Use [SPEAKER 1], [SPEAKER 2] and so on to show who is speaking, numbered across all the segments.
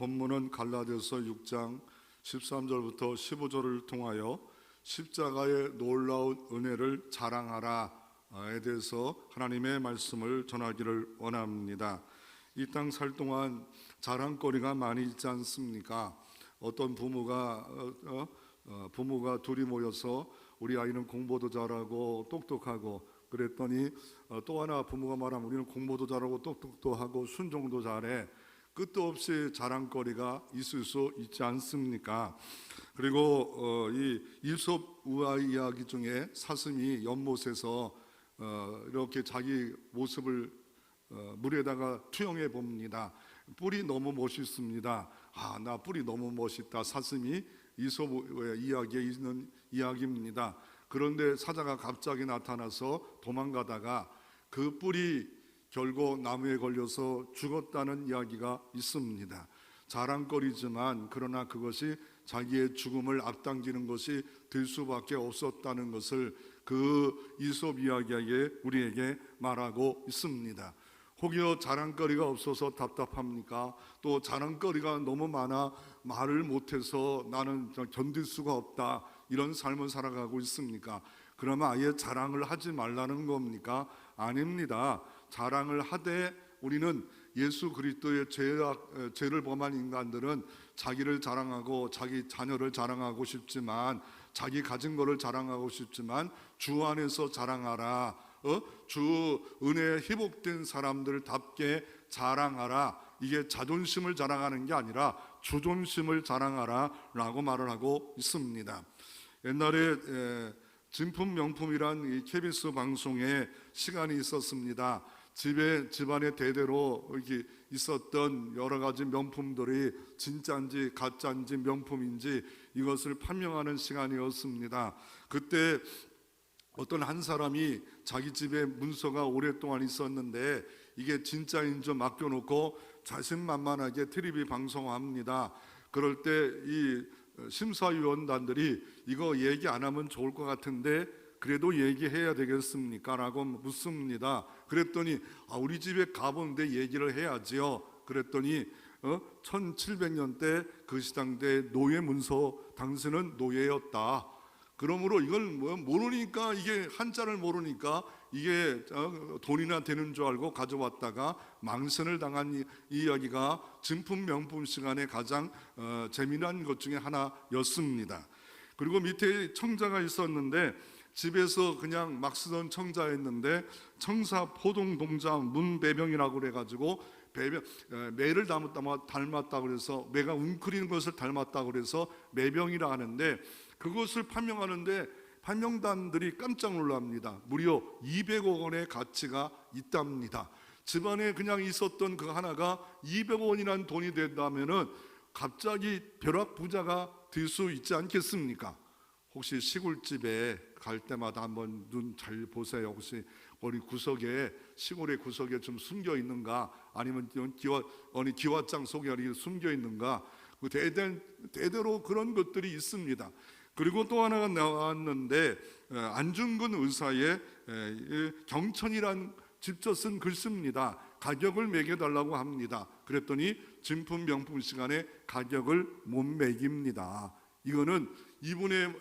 [SPEAKER 1] 본문은 갈라디아서 6장 13절부터 15절을 통하여 십자가의 놀라운 은혜를 자랑하라에 대해서 하나님의 말씀을 전하기를 원합니다. 이 땅 살 동안 자랑거리가 많이 있지 않습니까? 어떤 부모가 둘이 모여서 우리 아이는 공부도 잘하고 똑똑하고, 그랬더니 또 하나 부모가 말하면 우리는 공부도 잘하고 똑똑도 하고 순종도 잘해. 끝도 없이 자랑거리가 있을 수 있지 않습니까? 그리고 이 이솝 우화 이야기 중에 사슴이 연못에서 이렇게 자기 모습을 물에다가 투영해 봅니다. 뿔이 너무 멋있습니다. 나 뿔이 너무 멋있다. 사슴이 이솝 이야기에 있는 이야기입니다. 그런데 사자가 갑자기 나타나서 도망가다가 그 뿔이 결국 나무에 걸려서 죽었다는 이야기가 있습니다. 자랑거리지만 그러나 그것이 자기의 죽음을 앞당기는 것이 될 수밖에 없었다는 것을 그 이솝 이야기에 우리에게 말하고 있습니다. 혹여 자랑거리가 없어서 답답합니까? 또 자랑거리가 너무 많아 말을 못해서 나는 견딜 수가 없다, 이런 삶을 살아가고 있습니까? 그러면 아예 자랑을 하지 말라는 겁니까? 아닙니다. 자랑을 하되 우리는 예수 그리스도의 죄를 범한 인간들은 자기를 자랑하고 자기 자녀를 자랑하고 싶지만, 자기 가진 것을 자랑하고 싶지만 주 안에서 자랑하라. 주 은혜에 회복된 사람들답게 자랑하라. 이게 자존심을 자랑하는 게 아니라 주존심을 자랑하라 라고 말을 하고 있습니다. 옛날에 진품 명품이란 이 KBS 방송에 시간이 있었습니다. 집안에 대대로 이렇게 있었던 여러 가지 명품들이 진짜인지 가짜인지 명품인지 이것을 판명하는 시간이었습니다. 그때 어떤 한 사람이 자기 집에 문서가 오랫동안 있었는데 이게 진짜인 줄 맡겨놓고 자신만만하게 TVB 방송합니다. 그럴 때 이 심사위원단들이 이거 얘기 안 하면 좋을 것 같은데 그래도 얘기해야 되겠습니까? 라고 묻습니다. 그랬더니 우리 집에 가보는데 얘기를 해야지요. 그랬더니 1700년대 그 시당대 노예 문서, 당신은 노예였다. 그러므로 이걸 모르니까, 이게 한자를 모르니까 이게 돈이나 되는 줄 알고 가져왔다가 망신을 당한 이야기가 진품 명품 시간에 가장 재미난 것 중에 하나였습니다. 그리고 밑에 청자가 있었는데 집에서 그냥 막 쓰던 청자였는데 청사 포동 동자 문배병이라고 그래가지고 매를 닮았다고 그래서 매가 웅크리는 것을 닮았다고 그래서 매병이라 하는데, 그것을 판명하는데 판명단들이 깜짝 놀랍니다. 무려 200억 원의 가치가 있답니다. 집안에 그냥 있었던 그 하나가 200억 원이라는 돈이 된다면은 갑자기 벼락부자가 될 수 있지 않겠습니까? 혹시 시골집에 갈 때마다 한번 눈 잘 보세요. 혹시 어디 구석에, 시골의 구석에 좀 숨겨 있는가, 아니면 어느 기와장 속에 숨겨 있는가, 대대로 그런 것들이 있습니다. 그리고 또 하나가 나왔는데 안중근 의사의 경천이란 직접 쓴 글씁니다. 가격을 매겨달라고 합니다. 그랬더니 진품 명품 시간에 가격을 못 매깁니다. 이거는 이분의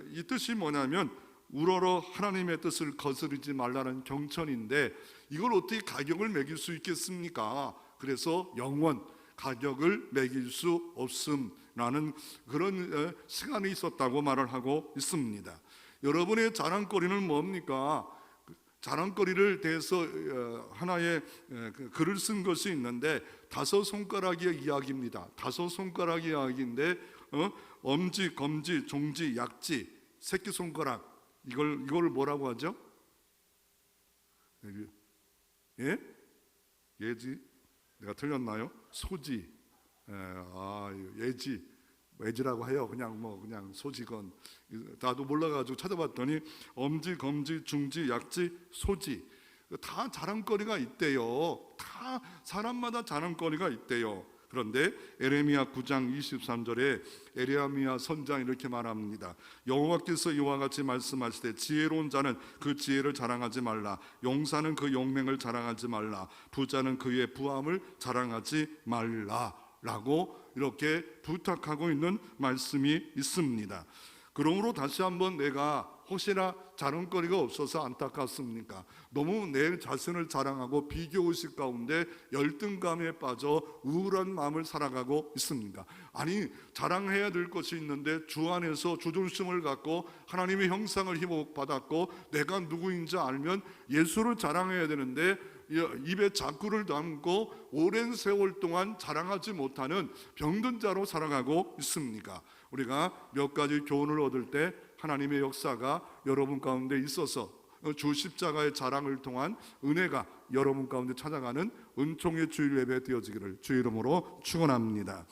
[SPEAKER 1] 이 뜻이 뭐냐면 우러러 하나님의 뜻을 거스르지 말라는 경천인데, 이걸 어떻게 가격을 매길 수 있겠습니까? 그래서 영원 가격을 매길 수 없음라는 그런 시간이 있었다고 말을 하고 있습니다. 여러분의 자랑거리는 뭡니까? 자랑거리를 대해서 하나의 글을 쓴 것이 있는데, 5손가락의 이야기입니다. 5손가락 이야기인데 엄지, 검지, 종지, 약지, 새끼손가락, 이걸 뭐라고 하죠? 예? 예지? 내가 틀렸나요? 소지, 예지, 예지라고 해요. 그냥 소지건. 나도 몰라가지고 찾아봤더니 엄지, 검지, 중지, 약지, 소지, 다 자랑거리가 있대요. 다 사람마다 자랑거리가 있대요. 그런데 에레미야 9장 23절에 에레미야 선장 이렇게 말합니다. 여호와께서 이와 같이 말씀하시되 지혜로운 자는 그 지혜를 자랑하지 말라, 용사는 그 용맹을 자랑하지 말라, 부자는 그의 부함을 자랑하지 말라 라고 이렇게 부탁하고 있는 말씀이 있습니다. 그러므로 다시 한번 내가 혹시나 자랑거리가 없어서 안타깝습니까? 너무 내 자신을 자랑하고 비교의식 가운데 열등감에 빠져 우울한 마음을 살아가고 있습니까? 아니, 자랑해야 될 것이 있는데 주 안에서 주존심을 갖고 하나님의 형상을 희복받았고 내가 누구인지 알면 예수를 자랑해야 되는데 입에 자꾸를 담고 오랜 세월 동안 자랑하지 못하는 병든 자로 살아가고 있습니까? 우리가 몇 가지 교훈을 얻을 때 하나님의 역사가 여러분 가운데 있어서 주 십자가의 자랑을 통한 은혜가 여러분 가운데 찾아가는 은총의 주일 예배 되어지기를 주의 이름으로 축원합니다.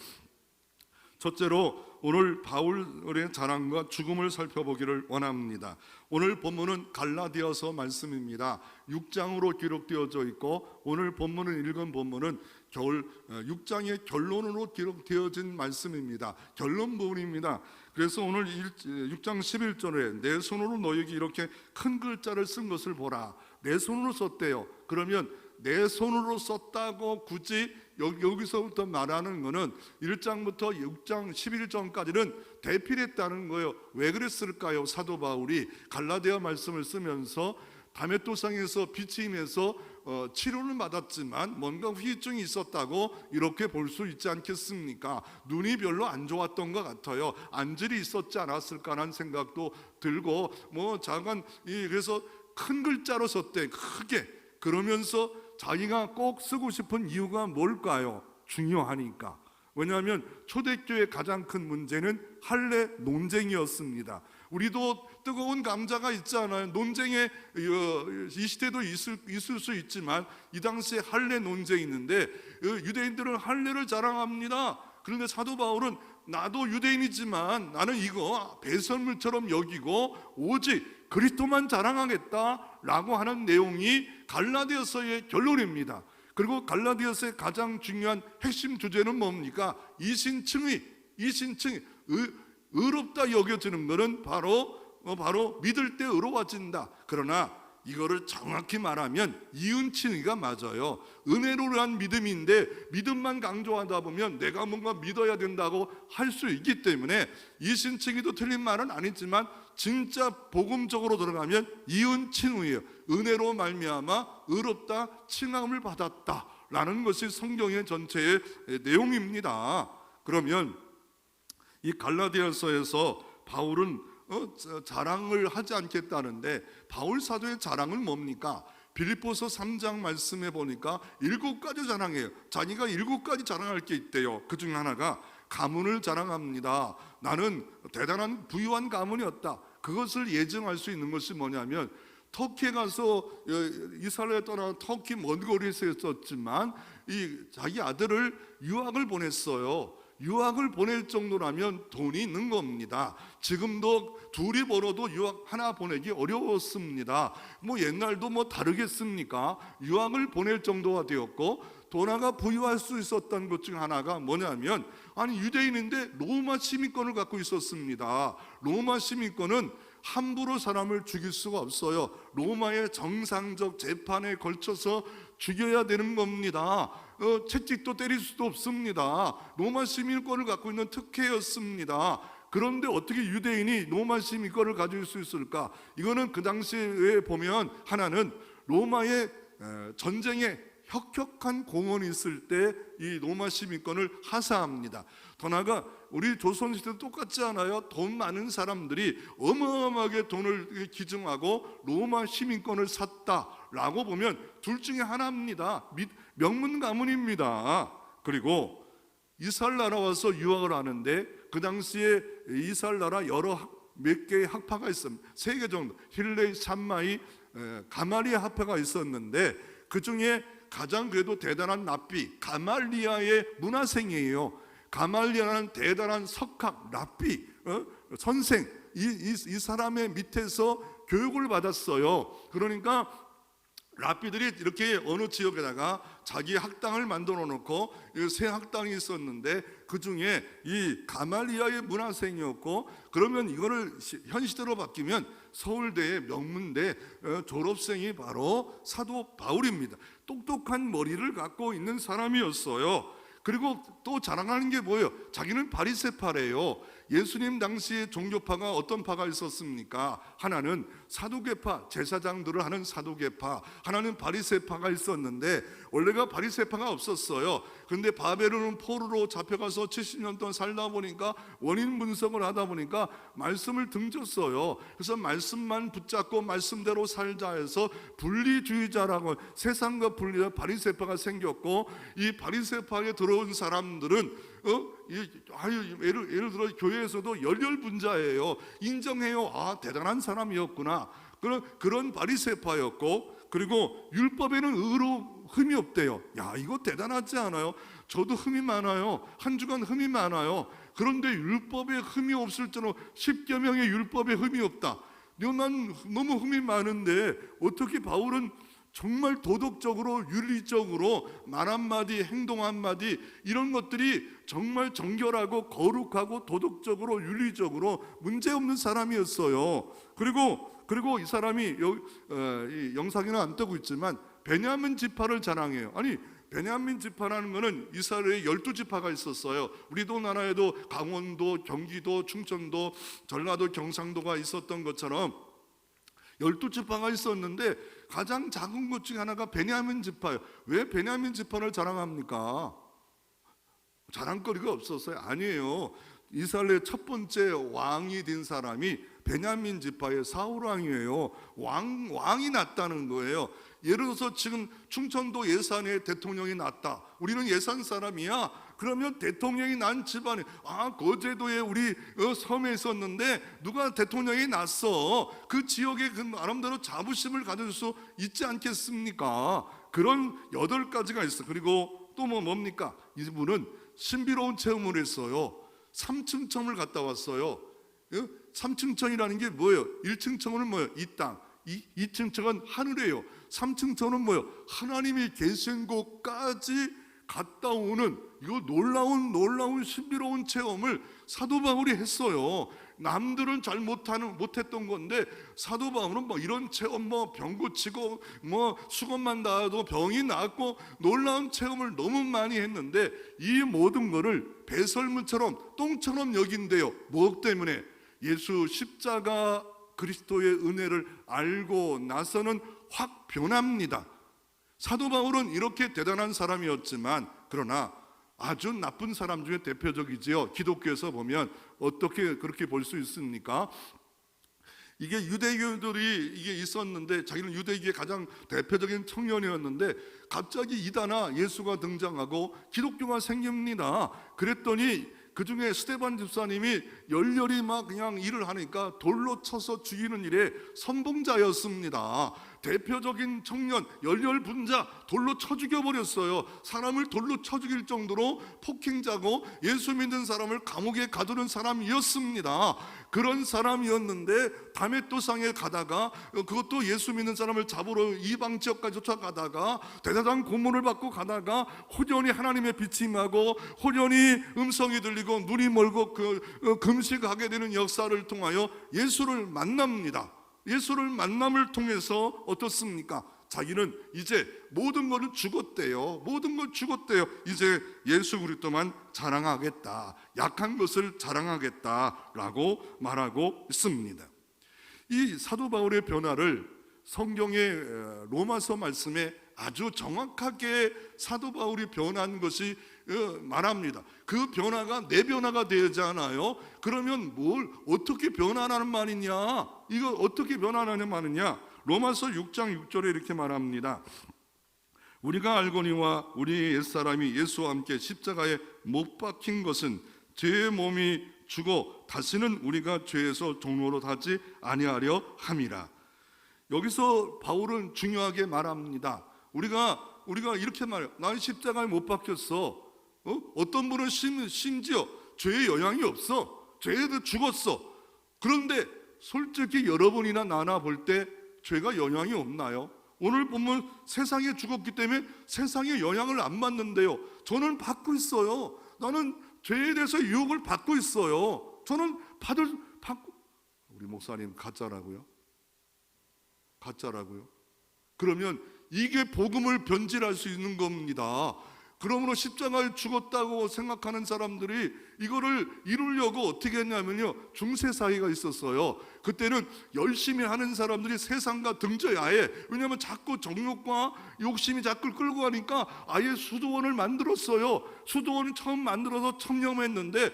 [SPEAKER 1] 첫째로 오늘 바울의 자랑과 죽음을 살펴보기를 원합니다. 오늘 본문은 갈라디아서 말씀입니다. 6장으로 기록되어져 있고 오늘 본문을 읽은 본문은 6장의 결론으로 기록되어진 말씀입니다. 결론 부분입니다. 그래서 오늘 6장 11절에 내 손으로 너에게 이렇게 큰 글자를 쓴 것을 보라. 내 손으로 썼대요. 그러면 내 손으로 썼다고 굳이 여기서부터 말하는 것은 1장부터 6장 11절까지는 대필했다는 거예요. 왜 그랬을까요? 사도 바울이 갈라디아 말씀을 쓰면서 다메토상에서 빛이 임해서 치료를 받았지만 뭔가 후유증이 있었다고 이렇게 볼 수 있지 않겠습니까? 눈이 별로 안 좋았던 것 같아요. 안질이 있었지 않았을까라는 생각도 들고 그래서 큰 글자로 썼대. 크게. 그러면서 자기가 꼭 쓰고 싶은 이유가 뭘까요? 중요하니까. 왜냐하면 초대교회의 가장 큰 문제는 할례 논쟁이었습니다. 우리도 뜨거운 감자가 있잖아요. 논쟁에 이 시대도 있을 수 있지만 이 당시에 할례 논쟁이 있는데 유대인들은 할례를 자랑합니다. 그런데 사도 바울은 나도 유대인이지만 나는 이거 배설물처럼 여기고 오직 그리스도만 자랑하겠다라고 하는 내용이 갈라디아서의 결론입니다. 그리고 갈라디아서의 가장 중요한 핵심 주제는 뭡니까? 이신칭의 의롭다 여겨지는 것은 바로 믿을 때 의로워진다. 그러나 이거를 정확히 말하면 이은칭의가 맞아요. 은혜로 한 믿음인데 믿음만 강조하다 보면 내가 뭔가 믿어야 된다고 할 수 있기 때문에 이신칭의도 틀린 말은 아니지만 진짜 복음적으로 들어가면 이은칭의예요. 은혜로 말미암아 의롭다 칭함을 받았다라는 것이 성경의 전체의 내용입니다. 그러면 이 갈라디아서에서 바울은 자랑을 하지 않겠다는데 바울 사도의 자랑은 뭡니까? 빌립보서 3장 말씀해 보니까 7가지 자랑해요. 자기가 7가지 자랑할 게 있대요. 그 중 하나가 가문을 자랑합니다. 나는 대단한 부유한 가문이었다. 그것을 예증할 수 있는 것이 뭐냐면 터키에 가서 이스라엘에 떠나 터키 먼 거리에서 있었지만 자기 아들을 유학을 보냈어요. 유학을 보낼 정도라면 돈이 있는 겁니다. 지금도 둘이 벌어도 유학 하나 보내기 어려웠습니다. 옛날도 다르겠습니까? 유학을 보낼 정도가 되었고 또 하나가 부유할 수 있었던 것 중 하나가 뭐냐면 유대인인데 로마 시민권을 갖고 있었습니다. 로마 시민권은 함부로 사람을 죽일 수가 없어요. 로마의 정상적 재판에 걸쳐서 죽여야 되는 겁니다. 채찍도 때릴 수도 없습니다. 로마 시민권을 갖고 있는 특혜였습니다. 그런데 어떻게 유대인이 로마 시민권을 가질 수 있을까? 이거는 그 당시에 보면 하나는 로마의 전쟁에 혁혁한 공헌이 있을 때 이 로마 시민권을 하사합니다. 더 나아가 우리 조선시대도 똑같지 않아요? 돈 많은 사람들이 어마어마하게 돈을 기증하고 로마 시민권을 샀다라고 보면 둘 중에 하나입니다. 명문 가문입니다. 그리고 이스라엘 나라 와서 유학을 하는데 그 당시에 이스라엘 나라 몇 개의 학파가 있습니다. 3개 정도. 힐레이, 샴마이, 가말리아 학파가 있었는데 그 중에 가장 그래도 대단한 랍비 가말리아의 문화생이에요. 가말리아는 대단한 석학 랍비 선생 이 사람의 밑에서 교육을 받았어요. 그러니까 랍비들이 이렇게 어느 지역에다가 자기 학당을 만들어 놓고 새 학당이 있었는데 그 중에 이 가말리아의 문화생이었고 그러면 이거를 현 시대로 바뀌면 서울대의 명문대 졸업생이 바로 사도 바울입니다. 똑똑한 머리를 갖고 있는 사람이었어요. 그리고 또 자랑하는 게 뭐예요? 자기는 바리새파래요. 예수님 당시에 종교파가 어떤 파가 있었습니까? 하나는 사두개파, 제사장들을 하는 사두개파, 하나는 바리새파가 있었는데 원래가 바리새파가 없었어요. 그런데 바벨론 포로로 잡혀가서 70년 동안 살다 보니까 원인 분석을 하다 보니까 말씀을 등졌어요. 그래서 말씀만 붙잡고 말씀대로 살자 해서 분리주의자라고, 세상과 분리한 바리새파가 생겼고, 이 바리새파에 들어온 사람들은 예를 들어 교회에서도 열렬분자예요. 인정해요. 아, 대단한 사람이었구나. 그런 바리새파였고, 그리고 율법에는 의로 흠이 없대요. 야, 이거 대단하지 않아요? 저도 흠이 많아요. 한 주간 흠이 많아요. 그런데 율법에 흠이 없을 줄은 10계명의 율법에 흠이 없다. 난 너무 흠이 많은데 어떻게 바울은 정말 도덕적으로, 윤리적으로 말 한마디, 행동 한마디 이런 것들이 정말 정결하고 거룩하고 도덕적으로, 윤리적으로 문제없는 사람이었어요. 그리고 이 사람이 이 영상에는 안 뜨고 있지만 베냐민 지파를 자랑해요. 아니, 베냐민 지파라는 것은 이스라엘에 12지파가 있었어요. 우리도 나라에도 강원도, 경기도, 충청도, 전라도, 경상도가 있었던 것처럼 12지파가 있었는데 가장 작은 것 중에 하나가 베냐민 지파예요. 왜 베냐민 지파를 자랑합니까? 자랑거리가 없었어요? 아니에요. 이스라엘의 첫 번째 왕이 된 사람이 베냐민 지파의 사울 왕이에요. 왕이 났다는 거예요. 예를 들어서 지금 충청도 예산에 대통령이 났다. 우리는 예산 사람이야. 그러면 대통령이 난 집안에, 거제도에 우리 섬에 있었는데 누가 대통령이 났어. 그 지역에 그 나름대로 자부심을 가질 수 있지 않겠습니까? 그런 8가지가 있어. 그리고 또 뭡니까? 이분은 신비로운 체험을 했어요. 3층 청을 갔다 왔어요. 3층 청이라는 게 뭐예요? 1층 청은 뭐예요? 이 땅. 2층 청은 하늘이에요. 3층 청은 뭐예요? 하나님이 계신 곳까지 갔다 오는, 이거 놀라운 신비로운 체험을 사도 바울이 했어요. 남들은 잘 못했던 건데 사도 바울은 이런 체험, 병 고치고 수건만 닿아도 병이 낫고 놀라운 체험을 너무 많이 했는데 이 모든 거를 배설물처럼 똥처럼 여긴대요. 무엇 때문에? 예수 십자가 그리스도의 은혜를 알고 나서는 확 변합니다. 사도 바울은 이렇게 대단한 사람이었지만, 그러나 아주 나쁜 사람 중에 대표적이지요. 기독교에서 보면 어떻게 그렇게 볼 수 있습니까? 이게 유대교들이 이게 있었는데, 자기는 유대교의 가장 대표적인 청년이었는데 갑자기 이다나 예수가 등장하고 기독교가 생깁니다. 그랬더니 그 중에 스데반 집사님이 열렬히 그냥 일을 하니까 돌로 쳐서 죽이는 일에 선봉자였습니다. 대표적인 청년, 열렬분자, 돌로 쳐 죽여버렸어요. 사람을 돌로 쳐 죽일 정도로 폭행자고 예수 믿는 사람을 감옥에 가두는 사람이었습니다. 그런 사람이었는데 다메토상에 가다가, 그것도 예수 믿는 사람을 잡으러 이방 지역까지 쫓아가다가 대단한 고문을 받고 가다가 호련히 하나님의 빛이 임하고 호련히 음성이 들리고 눈이 멀고 금식하게 되는 역사를 통하여 예수를 만납니다. 예수를 만남을 통해서 어떻습니까? 자기는 이제 모든 것을 죽었대요. 이제 예수 그리스도만 자랑하겠다. 약한 것을 자랑하겠다라고 말하고 있습니다. 이 사도 바울의 변화를 성경의 로마서 말씀에 아주 정확하게 사도 바울이 변한 것이 말합니다. 그 변화가 내 변화가 되지 않아요? 그러면 어떻게 변화하는 말이냐? 이거 어떻게 변화하는 말이냐? 로마서 6장 6절에 이렇게 말합니다. 우리가 알거니와 우리 옛사람이 예수와 함께 십자가에 못 박힌 것은 죄의 몸이 죽어 다시는 우리가 죄에서 종로로 하지 아니하려 함이라. 여기서 바울은 중요하게 말합니다. 우리가 이렇게 말해요. 난 십자가에 못 박혔어. 어떤 분은 심지어 죄의 영향이 없어. 죄에도 죽었어. 그런데 솔직히 여러분이나 나나 볼 때 죄가 영향이 없나요? 오늘 보면 세상에 죽었기 때문에 세상의 영향을 안 받는데요. 저는 받고 있어요. 나는 죄에 대해서 유혹을 받고 있어요. 저는 받고. 우리 목사님 가짜라고요? 그러면 이게 복음을 변질할 수 있는 겁니다. 그러므로 십자가에 죽었다고 생각하는 사람들이 이거를 이루려고 어떻게 했냐면요, 중세 사회가 있었어요. 그때는 열심히 하는 사람들이 세상과 등져야 해. 왜냐하면 자꾸 정욕과 욕심이 자꾸 끌고 가니까 아예 수도원을 만들었어요. 수도원을 처음 만들어서 청렴했는데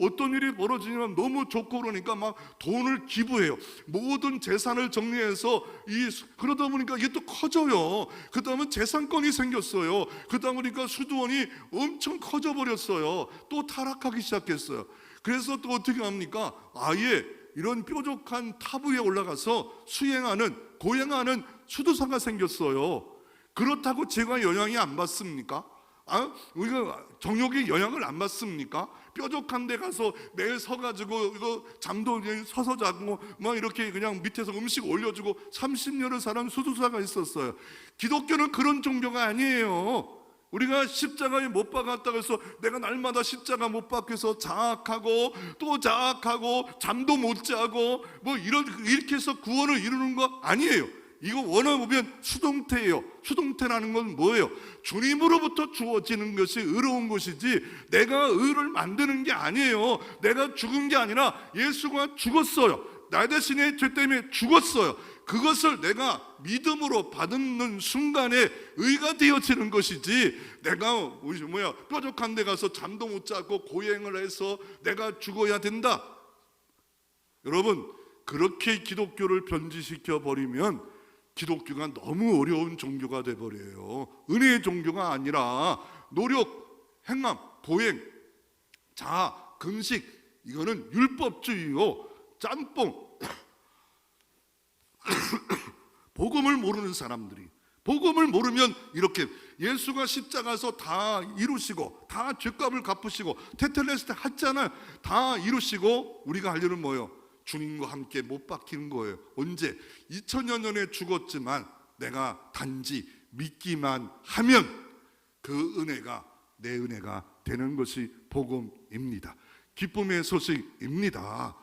[SPEAKER 1] 어떤 일이 벌어지냐면 너무 좋고 그러니까 막 돈을 기부해요. 모든 재산을 정리해서 그러다 보니까 이게 또 커져요. 그 다음에 재산권이 생겼어요. 그러다 보니까 수도원이 엄청 커져 버렸어요. 또 타락하기 시작했어요. 그래서 또 어떻게 합니까? 아예 이런 뾰족한 탑 위에 올라가서 고행하는 수도사가 생겼어요. 그렇다고 제가 영향이 안 받습니까? 우리가 정욕의 영향을 안 받습니까? 뾰족한 데 가서 매일 서가지고 이거 잠도 서서 자고 막 이렇게 그냥 밑에서 음식 올려주고 30년을 사는 수도사가 있었어요. 기독교는 그런 종교가 아니에요. 우리가 십자가에 못 박았다고 해서 내가 날마다 십자가 못 박혀서 자학하고 또 자학하고 잠도 못 자고 뭐 이렇게 해서 구원을 이루는 거 아니에요. 이거 원어보면 수동태예요. 수동태라는 건 뭐예요? 주님으로부터 주어지는 것이 의로운 것이지 내가 의를 만드는 게 아니에요. 내가 죽은 게 아니라 예수가 죽었어요. 나 대신에 죄 때문에 죽었어요. 그것을 내가 믿음으로 받는 순간에 의가 되어지는 것이지, 내가 뾰족한 데 가서 잠도 못 자고 고행을 해서 내가 죽어야 된다. 여러분, 그렇게 기독교를 변질시켜 버리면 기독교가 너무 어려운 종교가 돼버려요. 은혜의 종교가 아니라 노력, 행함, 보행, 자아, 금식, 이거는 율법주의요. 짬뽕. 복음을 모르는 사람들이, 복음을 모르면 이렇게 예수가 십자가에서 다 이루시고 다 죄값을 갚으시고 테텔레스테 했잖아요. 다 이루시고 우리가 할 일은 뭐예요? 주님과 함께 못 박히는 거예요. 언제? 2000년 전에 죽었지만 내가 단지 믿기만 하면 그 은혜가 내 은혜가 되는 것이 복음입니다. 기쁨의 소식입니다.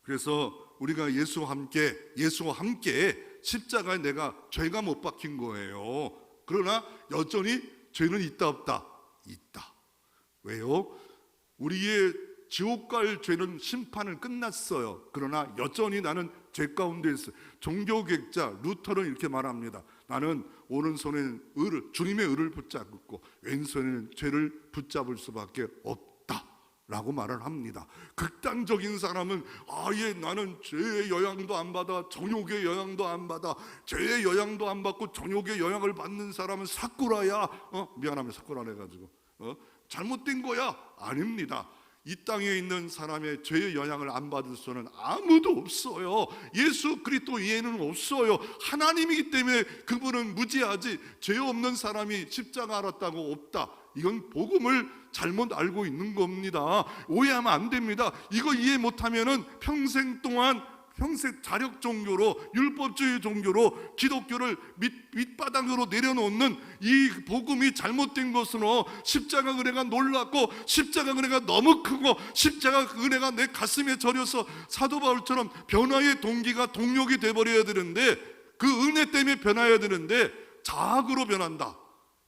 [SPEAKER 1] 그래서 우리가 예수와 함께 십자가에 내가 죄가 못 박힌 거예요. 그러나 여전히 죄는 있다 없다? 있다. 왜요? 우리의 지옥 갈 죄는 심판은 끝났어요. 그러나 여전히 나는 죄 가운데 있어요. 종교개혁자 루터는 이렇게 말합니다. 나는 오른손에는 주님의 의를 붙잡고 왼손에는 죄를 붙잡을 수밖에 없다 라고 말을 합니다. 극단적인 사람은 아예 나는 죄의 영향도 안 받아, 정욕의 영향도 안 받아, 죄의 영향도 안 받고 정욕의 영향을 받는 사람은 사쿠라야. 미안하면 사쿠라라 해가지고 잘못된 거야. 아닙니다. 이 땅에 있는 사람의 죄의 영향을 안 받을 수는 아무도 없어요. 예수 그리스도 이해는 없어요. 하나님이기 때문에 그분은 무지하지, 죄 없는 사람이 십자가 알았다고 없다. 이건 복음을 잘못 알고 있는 겁니다. 오해하면 안 됩니다. 이거 이해 못하면은 평생 자력 종교로, 율법주의 종교로 기독교를 밑바닥으로 내려놓는 이 복음이 잘못된 것으로, 십자가 은혜가 놀랍고 십자가 은혜가 너무 크고 십자가 은혜가 내 가슴에 절여서 사도 바울처럼 변화의 동기가 동력이 돼버려야 되는데, 그 은혜 때문에 변화해야 되는데 자학으로 변한다.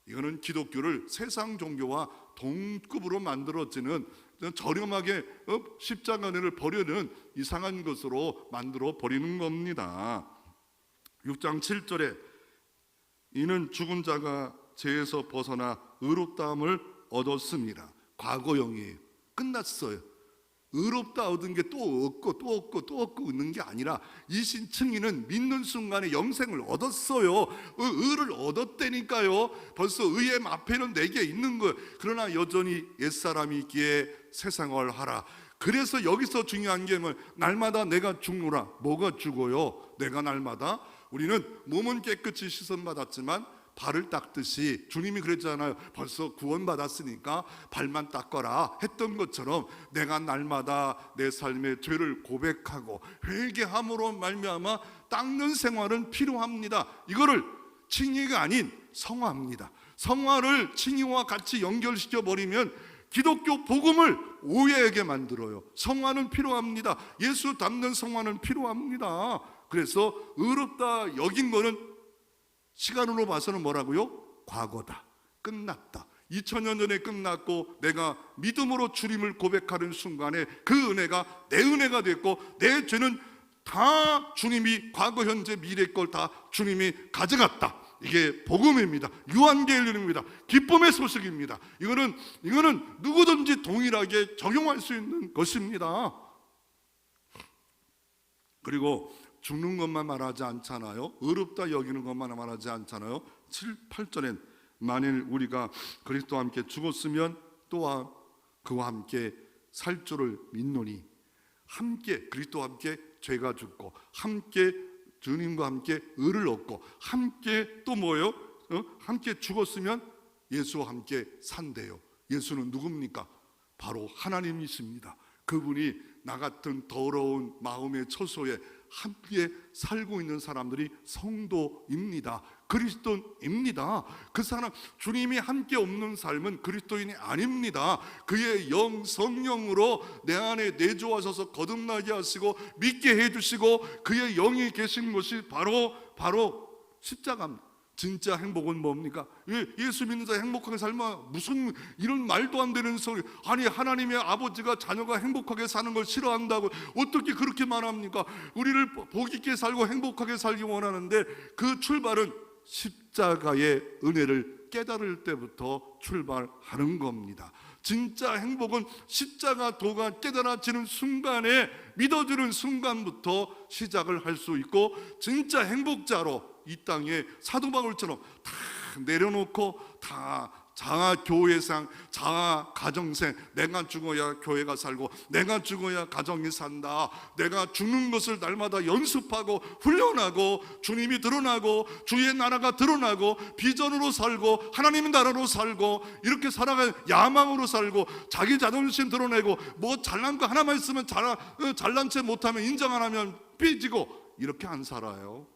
[SPEAKER 1] 이거는 기독교를 세상 종교와 동급으로 만들어지는, 저렴하게 십자가 은혜를 버리는 이상한 것으로 만들어 버리는 겁니다. 6장 7절에 이는 죽은 자가 죄에서 벗어나 의롭다함을 얻었습니다. 과거형이에요. 끝났어요. 의롭다 얻은 게 또 얻고 얻는 게 아니라 이 신층이는 믿는 순간에 영생을 얻었어요. 의를 얻었다니까요. 벌써 의의 마패는 내게 있는 거예요. 그러나 여전히 옛사람이 있기에 세상을 하라. 그래서 여기서 중요한 게 뭐, 날마다 내가 죽노라. 뭐가 죽어요? 내가 날마다, 우리는 몸은 깨끗이 씻음받았지만 발을 닦듯이, 주님이 그랬잖아요. 벌써 구원받았으니까 발만 닦아라 했던 것처럼 내가 날마다 내 삶의 죄를 고백하고 회개함으로 말미암아 닦는 생활은 필요합니다. 이거를 칭의가 아닌 성화입니다. 성화를 칭의와 같이 연결시켜 버리면 기독교 복음을 오해하게 만들어요. 성화는 필요합니다. 예수 닮는 성화는 필요합니다. 그래서 의롭다 여긴 거는 시간으로 봐서는 뭐라고요? 과거다. 끝났다. 2000년 전에 끝났고 내가 믿음으로 주님을 고백하는 순간에 그 은혜가 내 은혜가 됐고 내 죄는 다 주님이 과거 현재 미래 걸 다 주님이 가져갔다. 이게 복음입니다. 유한계일입니다. 기쁨의 소식입니다. 이거는 누구든지 동일하게 적용할 수 있는 것입니다. 그리고 죽는 것만 말하지 않잖아요. 의롭다 여기는 것만 말하지 않잖아요. 7, 8절엔 만일 우리가 그리스도와 함께 죽었으면 또한 그와 함께 살 줄을 믿노니, 함께 그리스도와 함께 죄가 죽고 함께 주님과 함께 의를 얻고 함께 또 뭐예요? 함께 죽었으면 예수와 함께 산대요. 예수는 누굽니까? 바로 하나님이십니다. 그분이 나 같은 더러운 마음의 처소에 함께 살고 있는 사람들이 성도입니다. 그리스도인입니다. 그 사람, 주님이 함께 없는 삶은 그리스도인이 아닙니다. 그의 영 성령으로 내 안에 내주하셔서 거듭나게 하시고 믿게 해주시고 그의 영이 계신 것이 바로 십자가입니다. 진짜 행복은 뭡니까? 예수 믿는 자 행복하게 살마, 무슨 이런 말도 안 되는 소리. 아니, 하나님의 아버지가 자녀가 행복하게 사는 걸 싫어한다고 어떻게 그렇게 말합니까? 우리를 복 있게 살고 행복하게 살기 원하는데 그 출발은 십자가의 은혜를 깨달을 때부터 출발하는 겁니다. 진짜 행복은 십자가 도가 깨달아지는 순간에, 믿어지는 순간부터 시작을 할 수 있고, 진짜 행복자로 이 땅에 사도 바울처럼 다 내려놓고 다 자아 교회상, 자아 가정생, 내가 죽어야 교회가 살고 내가 죽어야 가정이 산다, 내가 죽는 것을 날마다 연습하고 훈련하고 주님이 드러나고 주의 나라가 드러나고 비전으로 살고 하나님의 나라로 살고 이렇게 살아가는 야망으로 살고 자기 자존심 드러내고 뭐 잘난 거 하나만 있으면 잘난 체 못하면 인정 안 하면 삐지고 이렇게 안 살아요.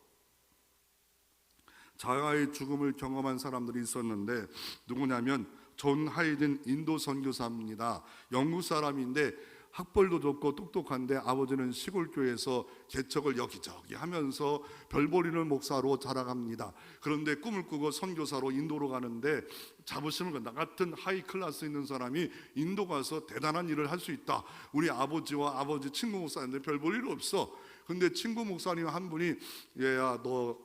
[SPEAKER 1] 자아의 죽음을 경험한 사람들이 있었는데 누구냐면 존 하이든 인도 선교사입니다. 영국 사람인데 학벌도 좋고 똑똑한데 아버지는 시골 교회에서 개척을 여기저기 하면서 별보리는 목사로 자라갑니다. 그런데 꿈을 꾸고 선교사로 인도로 가는데 자부심을, 나 같은 하이 클래스 있는 사람이 인도 가서 대단한 일을 할 수 있다. 우리 아버지와 아버지 친구 목사인데 별 볼 일 없어. 근데 친구 목사님 한 분이, 얘야 너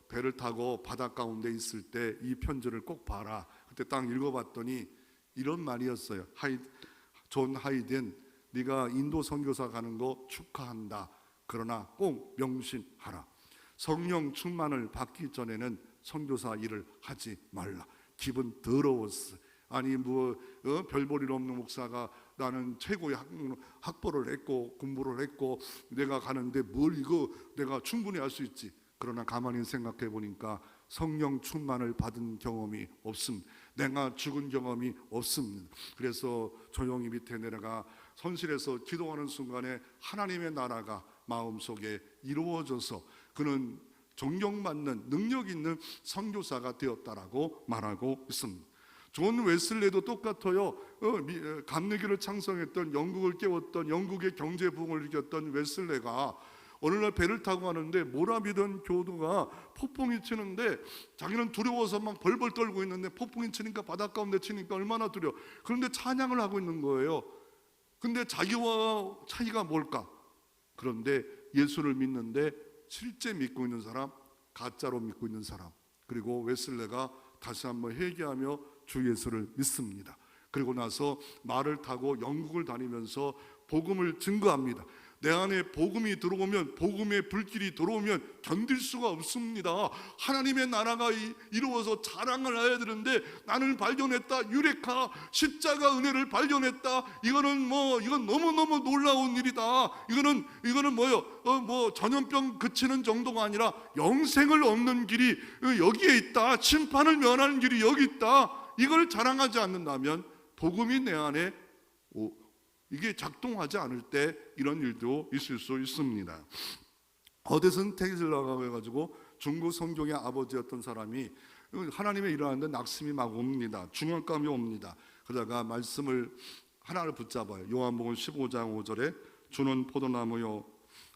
[SPEAKER 1] 배를 타고 바다 가운데 있을 때 이 편지를 꼭 봐라. 그때 딱 읽어봤더니 이런 말이었어요. 존 하이든, 네가 인도 선교사 가는 거 축하한다. 그러나 꼭 명심하라. 성령 충만을 받기 전에는 선교사 일을 하지 말라. 기분 더러웠어. 아니 별 볼 일 없는 목사가 나는 최고의 학벌을 했고 공부를 했고 내가 가는데 뭘 이거 내가 충분히 할 수 있지. 그러나 가만히 생각해 보니까 성령 충만을 받은 경험이 없습니다. 내가 죽은 경험이 없습니다. 그래서 조용히 밑에 내려가 선실에서 기도하는 순간에 하나님의 나라가 마음속에 이루어져서 그는 존경받는 능력 있는 선교사가 되었다라고 말하고 있습니다. 존 웨슬리도 똑같아요. 감리교를 창성했던, 영국을 깨웠던, 영국의 경제 부흥을 일으켰던 웨슬리가 어느 날 배를 타고 가는데 모라비던 교도가 폭풍이 치는데 자기는 두려워서 막 벌벌 떨고 있는데 폭풍이 치니까 바닷가 가운데 치니까 얼마나 두려워. 그런데 찬양을 하고 있는 거예요. 근데 자기와 차이가 뭘까? 그런데 예수를 믿는데 실제 믿고 있는 사람, 가짜로 믿고 있는 사람. 그리고 웨슬레가 다시 한번 회개하며 주 예수를 믿습니다. 그리고 나서 말을 타고 영국을 다니면서 복음을 증거합니다. 내 안에 복음이 들어오면, 복음의 불길이 들어오면 견딜 수가 없습니다. 하나님의 나라가 이루어서 자랑을 해야 되는데 나는 발견했다. 유레카, 십자가 은혜를 발견했다. 이건 너무너무 놀라운 일이다. 이거는 뭐요? 전염병 그치는 정도가 아니라 영생을 얻는 길이 여기에 있다. 심판을 면하는 길이 여기 있다. 이걸 자랑하지 않는다면 복음이 내 안에 이게 작동하지 않을 때 이런 일도 있을 수 있습니다. 어데슨 테이즐러가 해가지고 중국 성경의 아버지였던 사람이 하나님의 일하는데 낙심이 막 옵니다. 중압감이 옵니다. 그러다가 말씀을 하나를 붙잡아요. 요한복음 15장 5절에 주는 포도나무요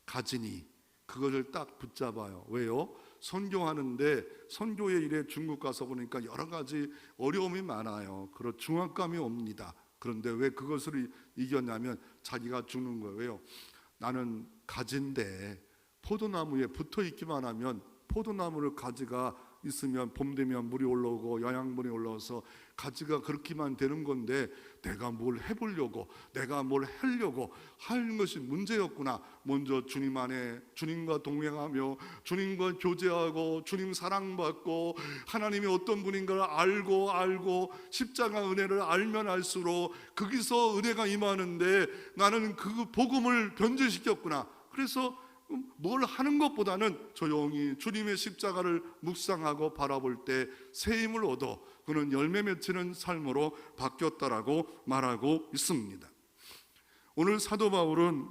[SPEAKER 1] 가지니, 그거를 딱 붙잡아요. 왜요? 선교하는데 선교의 일에 중국 가서 보니까 여러 가지 어려움이 많아요. 그런 중압감이 옵니다. 그런데 왜 그것을 이겼냐면 자기가 죽는 거예요. 왜요? 나는 가지인데 포도나무에 붙어 있기만 하면 포도나무를 가지가 있으면 봄 되면 물이 올라오고 영양분이 올라와서 가지가 그렇게만 되는 건데 내가 뭘 해보려고 내가 뭘 하려고 하는 것이 문제였구나. 먼저 주님 안에 주님과 동행하며 주님과 교제하고 주님 사랑받고 하나님이 어떤 분인가를 알고 십자가 은혜를 알면 알수록 거기서 은혜가 임하는데 나는 그 복음을 변질시켰구나. 그래서 뭘 하는 것보다는 조용히 주님의 십자가를 묵상하고 바라볼 때 새 힘을 얻어 그는 열매 맺히는 삶으로 바뀌었다라고 말하고 있습니다. 오늘 사도 바울은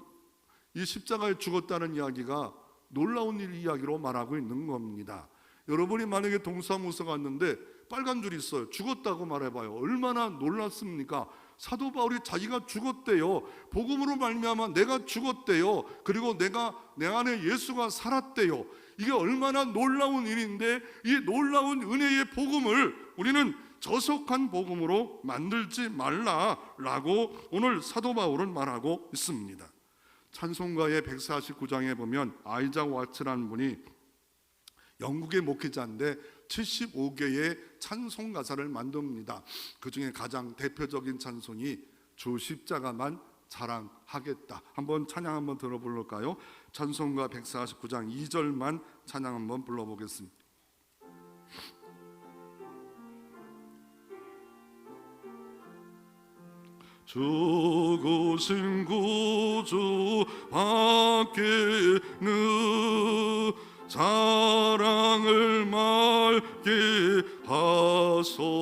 [SPEAKER 1] 이 십자가에 죽었다는 이야기가 놀라운 일 이야기로 말하고 있는 겁니다. 여러분이 만약에 동사무소 갔는데 빨간 줄이 있어요. 죽었다고 말해봐요. 얼마나 놀랐습니까? 사도 바울이 자기가 죽었대요. 복음으로 말미암아 내가 죽었대요. 그리고 내 안에 예수가 살았대요. 이게 얼마나 놀라운 일인데 이 놀라운 은혜의 복음을 우리는 저속한 복음으로 만들지 말라라고 오늘 사도 바울은 말하고 있습니다. 찬송가의 149장에 보면 아이작 와츠라는 분이 영국의 목회자인데 75개의 찬송 가사를 만듭니다. 그 중에 가장 대표적인 찬송이 주 십자가만 자랑하겠다. 한번 찬양 한번 들어볼까요? 찬송가 149장 2절만 찬양 한번 불러보겠습니다. 죽으신 구주 밖에는 자랑을 말게 하소서.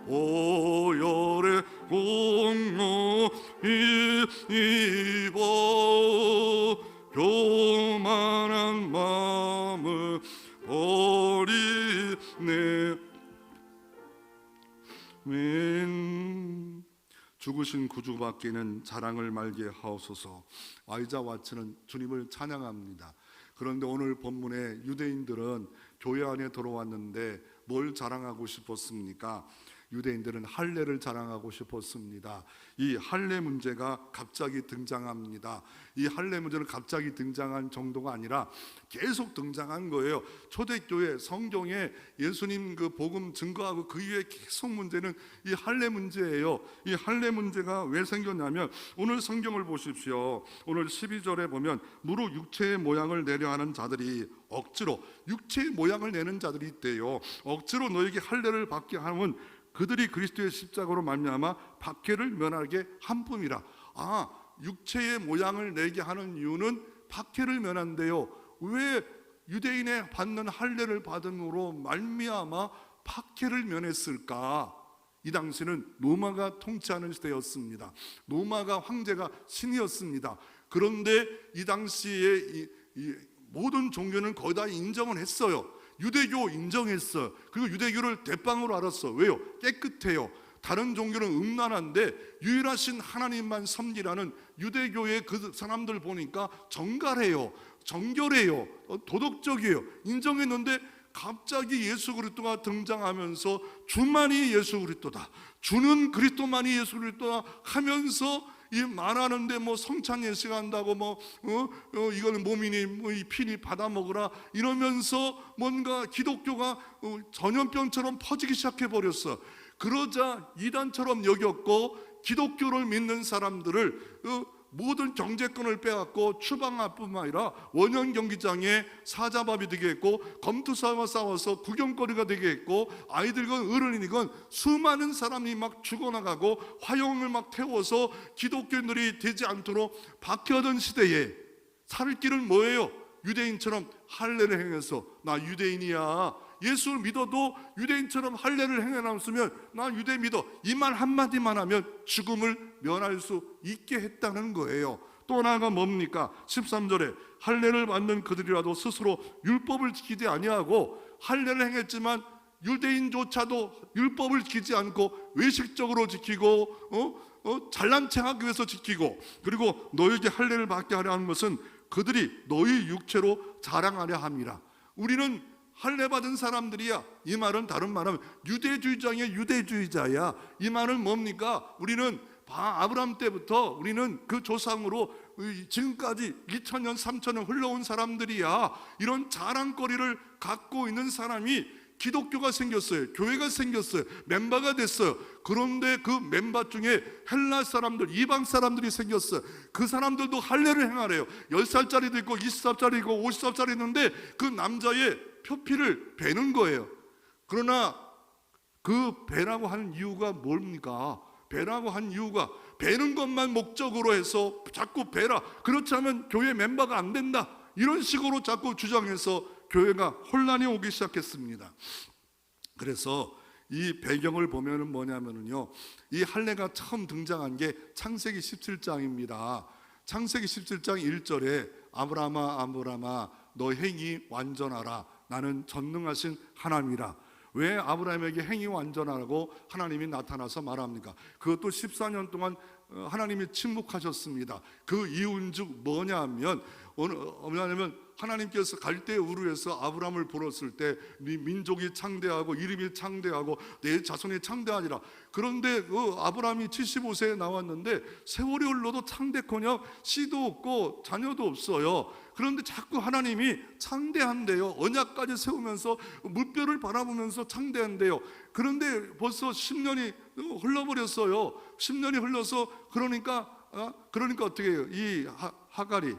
[SPEAKER 1] 보혈의 공로 입어 교만한 마음을 버리네. 죽으신 구주밖에는 자랑을 말게 하옵소서. 아이작 와츠는 주님을 찬양합니다. 그런데 오늘 본문에 유대인들은 교회 안에 들어왔는데 뭘 자랑하고 싶었습니까? 유대인들은 할례를 자랑하고 싶었습니다. 이 할례 문제가 갑자기 등장합니다. 이 할례 문제는 갑자기 등장한 정도가 아니라 계속 등장한 거예요. 초대교회 성경에 예수님 그 복음 증거하고 그 이후에 계속 문제는 이 할례 문제예요. 이 할례 문제가 왜 생겼냐면 오늘 성경을 보십시오. 오늘 12절에 보면 무릇 육체의 모양을 내려 하는 자들이 억지로 육체의 모양을 내는 자들이 있대요. 억지로 너에게 할례를 받게 하면 그들이 그리스도의 십자가로 말미암아 박해를 면하게 한 뿐이라. 육체의 모양을 내게 하는 이유는 박해를 면한대요. 왜 유대인의 받는 할례를 받음으로 말미암아 박해를 면했을까? 이 당시는 로마가 통치하는 시대였습니다. 로마가 황제가 신이었습니다. 그런데 이 당시에 이 모든 종교는 거의 다 인정을 했어요. 유대교 인정했어. 그리고 유대교를 대빵으로 알았어. 왜요? 깨끗해요. 다른 종교는 음란한데 유일하신 하나님만 섬기라는 유대교의 그 사람들 보니까 정갈해요. 정결해요. 도덕적이에요. 인정했는데 갑자기 예수 그리스도가 등장하면서 주만이 예수 그리스도다, 주는 그리스도만이 예수 그리스도다 하면서 이 말하는데 뭐 성찬 예식한다고 이거는 몸이니 이 피니 받아 먹으라 이러면서 뭔가 기독교가 전염병처럼 퍼지기 시작해 버렸어. 그러자 이단처럼 여겼고 기독교를 믿는 사람들을 모든 경제권을 빼앗고 추방뿐만 아니라 원형 경기장에 사자밥이 되게 했고 검투사와 싸워서 구경거리가 되게 했고 아이들건 어른이건 수많은 사람이 막 죽어나가고 화형을 막 태워서 기독교인들이 되지 않도록 박해하던 시대에 살 길은 뭐예요? 유대인처럼 할례를 행해서 나 유대인이야, 예수를 믿어도 유대인처럼 할례를 행해놨으면 나 유대 믿어, 이 말 한마디만 하면 죽음을 면할 수 있게 했다는 거예요. 또 하나가 뭡니까? 13절에 할례를 받는 그들이라도 스스로 율법을 지키지 아니하고 할례를 행했지만 유대인조차도 율법을 지키지 않고 외식적으로 지키고 잘난 척하기 위해서 지키고, 그리고 너에게 할례를 받게 하려 하는 것은 그들이 너희 육체로 자랑하려 함이라. 우리는 할례 받은 사람들이야. 이 말은 다른 말하면 유대주의자의 유대주의자야. 이 말은 뭡니까? 우리는 아브라함 때부터 우리는 그 조상으로 지금까지 2000년 3000년 흘러온 사람들이야. 이런 자랑거리를 갖고 있는 사람이 기독교가 생겼어요. 교회가 생겼어요. 멤버가 됐어요. 그런데 그 멤버 중에 헬라 사람들, 이방 사람들이 생겼어요. 그 사람들도 할례를 행하래요. 10살짜리도 있고 20살짜리 있고 50살짜리 있는데 그 남자의 표피를 베는 거예요. 그러나 그 베라고 하는 이유가 뭡니까? 베라고 한 이유가 베는 것만 목적으로 해서 자꾸 베라, 그렇지 않으면 교회 멤버가 안 된다, 이런 식으로 자꾸 주장해서 교회가 혼란이 오기 시작했습니다. 그래서 이 배경을 보면은 뭐냐면요, 이 할례가 처음 등장한 게 창세기 17장입니다. 창세기 17장 1절에 아브라함아 아브라함아 너 행위 완전하라 나는 전능하신 하나님이라. 왜 아브라함에게 행위 완전하라고 하나님이 나타나서 말합니까? 그것도 14년 동안 하나님이 침묵하셨습니다. 그 이유인즉 뭐냐면 하나님께서 갈대 우르에서 아브라함을 불렀을 때 네 민족이 창대하고 이름이 창대하고 내 자손이 창대하니라. 그런데 그 아브라함이 75세에 나왔는데 세월이 흘러도 창대커녕 씨도 없고 자녀도 없어요. 그런데 자꾸 하나님이 창대한대요. 언약까지 세우면서 물결을 바라보면서 창대한대요. 그런데 벌써 10년이 흘러버렸어요. 10년이 흘러서 그러니까 어떻게 해요? 이 하갈이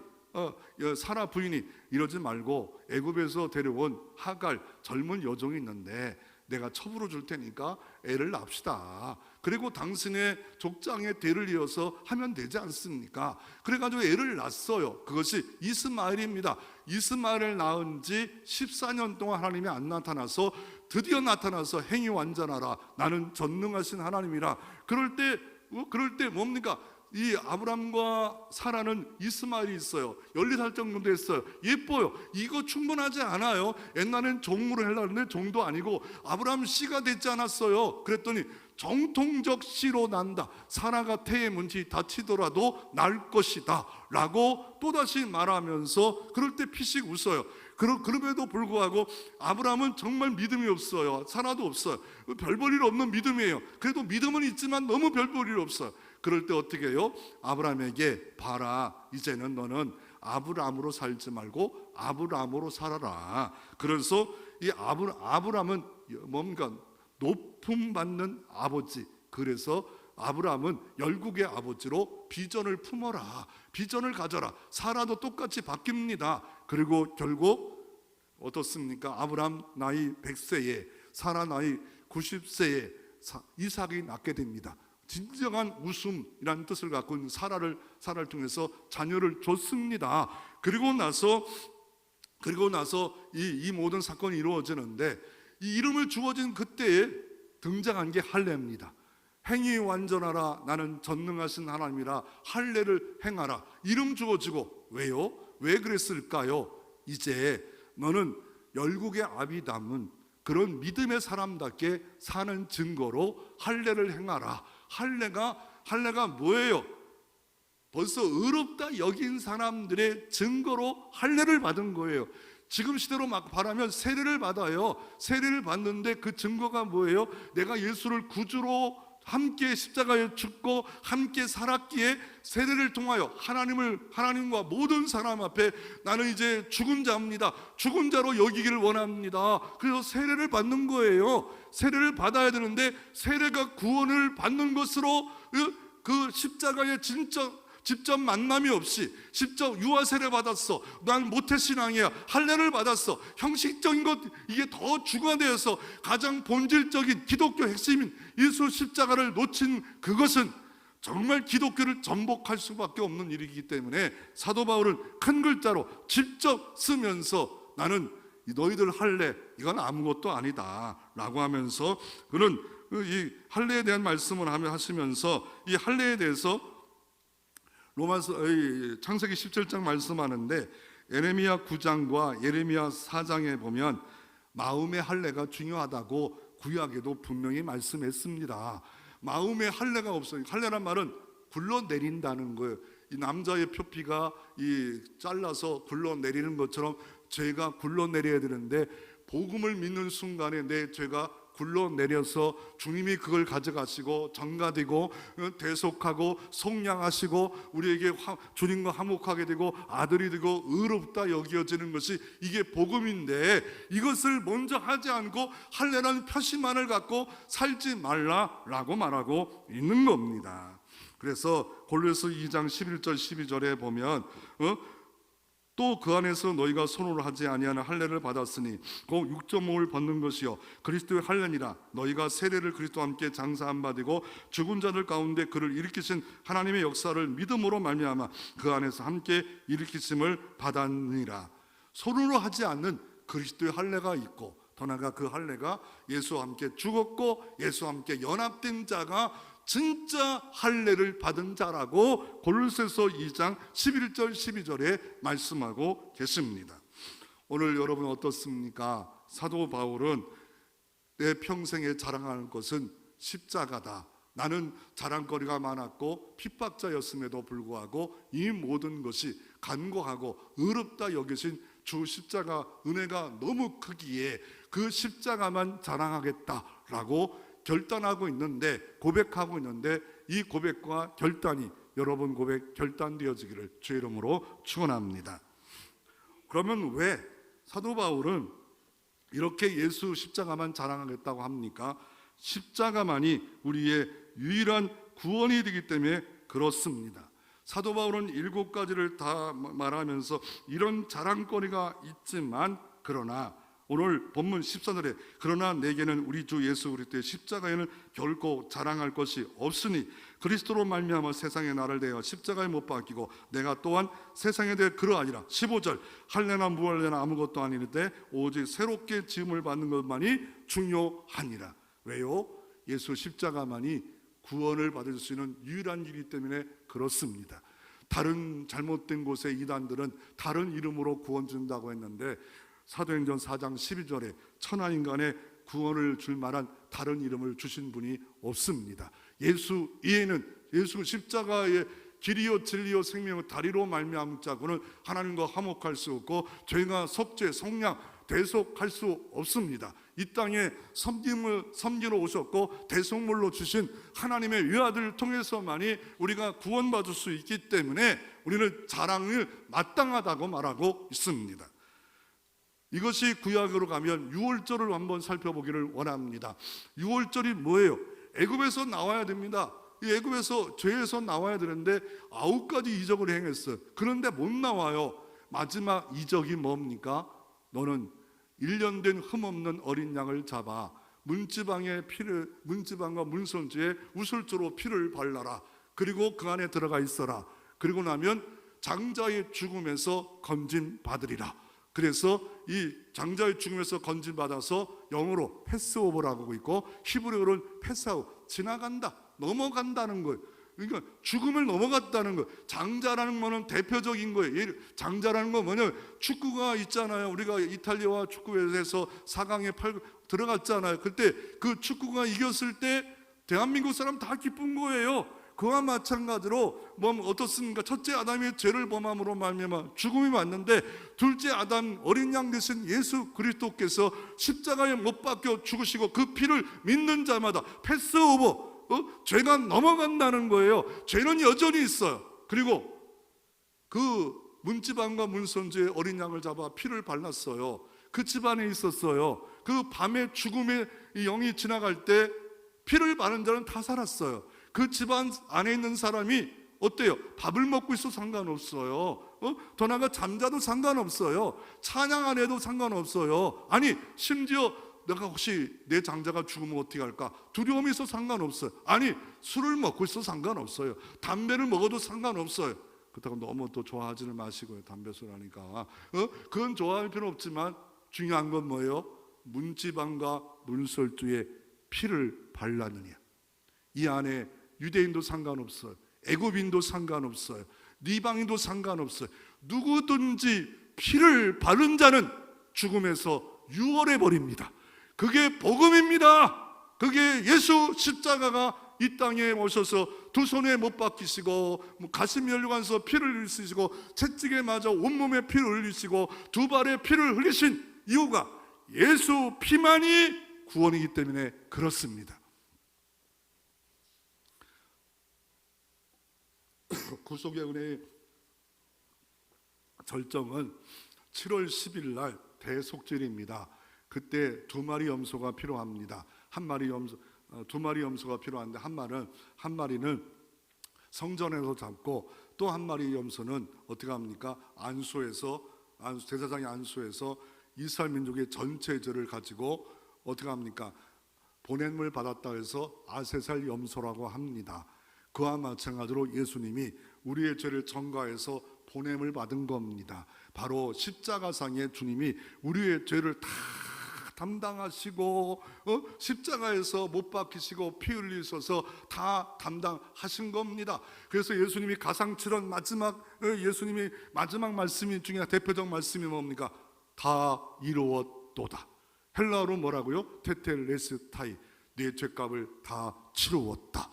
[SPEAKER 1] 사라 부인이 이러지 말고 애굽에서 데려온 하갈 젊은 여종이 있는데 내가 첩으로 줄 테니까 애를 낳읍시다. 그리고 당신의 족장의 대를 이어서 하면 되지 않습니까? 그래가지고 애를 낳았어요. 그것이 이스마엘입니다. 이스마엘을 낳은 지 14년 동안 하나님이 안 나타나서 드디어 나타나서 행위 완전하라 나는 전능하신 하나님이라. 그럴 때 뭡니까? 이 아브람과 사라는 이스마엘이 있어요. 14살 정도 됐어요. 예뻐요. 이거 충분하지 않아요. 옛날엔 종으로 하려는데 종도 아니고 아브람 씨가 됐지 않았어요. 그랬더니 정통적 씨로 난다. 사라가 태의 문지 다치더라도 날 것이다 라고 또다시 말하면서 그럴 때 피식 웃어요. 그럼에도 불구하고 아브람은 정말 믿음이 없어요. 사라도 없어요. 별 볼 일 없는 믿음이에요. 그래도 믿음은 있지만 너무 별 볼 일 없어요. 그럴 때 어떻게 해요? 아브라함에게 봐라, 이제는 너는 아브람으로 살지 말고 아브람으로 살아라. 그래서 이 아브람은 뭡니까? 높음 받는 아버지. 그래서 아브람은 열국의 아버지로 비전을 품어라, 비전을 가져라. 사라도 똑같이 바뀝니다. 그리고 결국 어떻습니까? 아브람 나이 100세에 사라 나이 90세에 이삭이 낳게 됩니다. 진정한 웃음이라는 뜻을 갖고 있는 사라를 통해서 자녀를 줬습니다. 그리고 나서 이 모든 사건이 이루어지는데 이 이름을 주어진 그때에 등장한 게 할례입니다. 행위 완전하라 나는 전능하신 하나님이라 할례를 행하라. 이름 주어지고 왜요? 왜 그랬을까요? 이제 너는 열국의 아비 담은 그런 믿음의 사람답게 사는 증거로 할례를 행하라. 할례가 뭐예요? 벌써 의롭다 여긴 사람들의 증거로 할례를 받은 거예요. 지금 시대로 막 말하면 세례를 받아요. 세례를 받는데 그 증거가 뭐예요? 내가 예수를 구주로 함께 십자가에 죽고 함께 살았기에 세례를 통하여 하나님과 모든 사람 앞에 나는 이제 죽은 자입니다. 죽은 자로 여기기를 원합니다. 그래서 세례를 받는 거예요. 세례를 받아야 되는데 세례가 구원을 받는 것으로 그 십자가에 직접 만남이 없이 직접 유아 세례 받았어. 난 모태신앙이야. 할례를 받았어. 형식적인 것 이게 더 주관되어서 가장 본질적인 기독교 핵심인 예수 십자가를 놓친 그것은 정말 기독교를 전복할 수밖에 없는 일이기 때문에 사도 바울은 큰 글자로 직접 쓰면서 나는 너희들 할례 이건 아무것도 아니다 라고 하면서 그는 이 할례에 대한 말씀을 하시면서 이 할례에 대해서 창세기 17장 말씀하는데 예레미야 9장과 예레미야 4장에 보면 마음의 할례가 중요하다고 구약에도 분명히 말씀했습니다. 마음의 할례가 없어요. 할례란 말은 굴러내린다는 거예요. 이 남자의 표피가 이 잘라서 굴러내리는 것처럼 죄가 굴러내려야 되는데, 복음을 믿는 순간에 내 죄가 굴러내려서 주님이 그걸 가져가시고 정가되고 대속하고 속량하시고 우리에게 주님과 화목하게 되고 아들이 되고 의롭다 여겨지는 것이 이게 복음인데, 이것을 먼저 하지 않고 할례라는 표시만을 갖고 살지 말라라고 말하고 있는 겁니다. 그래서 골로새 2장 11절 12절에 보면 또 그 안에서 너희가 손으로 하지 아니하는 할례를 받았으니 곧 육조목을 벗는 것이요 그리스도의 할례니라. 너희가 세례를 그리스도와 함께 장사한 바 되고 죽은 자들 가운데 그를 일으키신 하나님의 역사를 믿음으로 말미암아 그 안에서 함께 일으키심을 받았느니라. 손으로 하지 않는 그리스도의 할례가 있고, 더 나아가 그 할례가 예수와 함께 죽었고 예수와 함께 연합된 자가 진짜 할례를 받은 자라고 골로새서 2장 11절 12절에 말씀하고 계십니다. 오늘 여러분 어떻습니까? 사도 바울은 내 평생에 자랑하는 것은 십자가다. 나는 자랑거리가 많았고 핍박자였음에도 불구하고 이 모든 것이 간과하고 의롭다 여기신 주 십자가 은혜가 너무 크기에 그 십자가만 자랑하겠다라고 결단하고 있는데, 고백하고 있는데, 이 고백과 결단이 여러분 고백 결단되어지기를 주의 이름으로 축원합니다. 그러면 왜 사도 바울은 이렇게 예수 십자가만 자랑하겠다고 합니까? 십자가만이 우리의 유일한 구원이 되기 때문에 그렇습니다. 사도 바울은 7가지를 다 말하면서 이런 자랑거리가 있지만, 그러나 오늘 본문 14절에 그러나 내게는 우리 주 예수 그리스도의 십자가에는 결코 자랑할 것이 없으니 그리스도로 말미암아 세상에 나를 대하여 십자가에 못 박히고 내가 또한 세상에 대해 그러하니라. 15절 할례나 무할례나 아무것도 아니는데 오직 새롭게 지음을 받는 것만이 중요하니라. 왜요? 예수 십자가만이 구원을 받을 수 있는 유일한 길이기 때문에 그렇습니다. 다른 잘못된 곳의 이단들은 다른 이름으로 구원 준다고 했는데, 사도행전 4장 12절에 천하인간의 구원을 줄 만한 다른 이름을 주신 분이 없습니다. 예수 이에는, 예수 십자가의 길이요 진리요 생명의 다리로 말미암은 자고는 하나님과 화목할 수 없고 죄가 속죄 속량 대속할 수 없습니다. 이 땅에 섬기러 오셨고 대속물로 주신 하나님의 외아들을 통해서만이 우리가 구원받을 수 있기 때문에 우리는 자랑을 마땅하다고 말하고 있습니다. 이것이 구약으로 가면 유월절을 한번 살펴보기를 원합니다. 유월절이 뭐예요? 애굽에서 나와야 됩니다. 이 애굽에서 죄에서 나와야 되는데 9가지 이적을 행했어요. 그런데 못 나와요. 마지막 이적이 뭡니까? 너는 1년 된 흠없는 어린 양을 잡아 문지방과 문선지에 우슬조로 피를 발라라. 그리고 그 안에 들어가 있어라. 그리고 나면 장자의 죽음에서 건진 받으리라. 그래서 이 장자의 죽음에서 건진받아서 영어로 패스오버라고 하고 있고 히브리어로는 패스아웃, 지나간다, 넘어간다는 거예요. 그러니까 죽음을 넘어갔다는 거예요. 장자라는 거는 대표적인 거예요. 장자라는 건 뭐냐면 축구가 있잖아요. 우리가 이탈리아와 축구에서 4강에 들어갔잖아요. 그때 그 축구가 이겼을 때 대한민국 사람 다 기쁜 거예요. 그와 마찬가지로 어떻습니까? 첫째 아담이 죄를 범함으로 말미암아 죽음이 왔는데, 둘째 아담 어린 양 되신 예수 그리스도께서 십자가에 못 박혀 죽으시고 그 피를 믿는 자마다 패스오버, 죄가 넘어간다는 거예요. 죄는 여전히 있어요. 그리고 그 문지방과 문선지에 어린 양을 잡아 피를 발랐어요. 그 집안에 있었어요. 그 밤에 죽음의 영이 지나갈 때 피를 바른 자는 다 살았어요. 그 집안 안에 있는 사람이 어때요? 밥을 먹고 있어도 상관없어요. 더 나아가 잠자도 상관없어요. 찬양 안 해도 상관없어요. 아니 심지어 내가 혹시 내 장자가 죽으면 어떻게 할까? 두려움이 있어도 상관없어요. 아니 술을 먹고 있어도 상관없어요. 담배를 먹어도 상관없어요. 그렇다고 너무 또 좋아하지는 마시고요. 담배 술 하니까 그건 좋아할 필요 없지만 중요한 건 뭐예요? 문지방과 문설주에 피를 발랐느냐. 이 안에 유대인도 상관없어요. 애굽인도 상관없어요. 이방인도 상관없어요. 누구든지 피를 바른 자는 죽음에서 유월해 버립니다. 그게 복음입니다. 그게 예수 십자가가 이 땅에 오셔서 두 손에 못 박히시고 가슴 연류관서 피를 흘리시고 채찍에 맞아 온몸에 피를 흘리시고 두 발에 피를 흘리신 이유가 예수 피만이 구원이기 때문에 그렇습니다. 구속의 은혜의 절정은 7월 10일 날 대속절입니다. 그때 두 마리 염소가 필요합니다. 두 마리 염소가 필요한데 한 마리는 성전에서 잡고 또 한 마리 염소는 어떻게 합니까? 제사장의 안수에서 이스라엘 민족의 전체 죄를 가지고 어떻게 합니까? 보냄을 받았다 해서 아세살 염소라고 합니다. 그와 마찬가지로 예수님이 우리의 죄를 전가해서 보냄을 받은 겁니다. 바로 십자가상의 주님이 우리의 죄를 다 담당하시고 십자가에서 못 박히시고 피 흘리셔서 다 담당하신 겁니다. 그래서 예수님이 가상칠언 예수님이 마지막 말씀이 중에 대표적 말씀이 뭡니까? 다 이루었도다. 헬라어로 뭐라고요? 테텔레스타이. 내 죄값을 다 치루었다.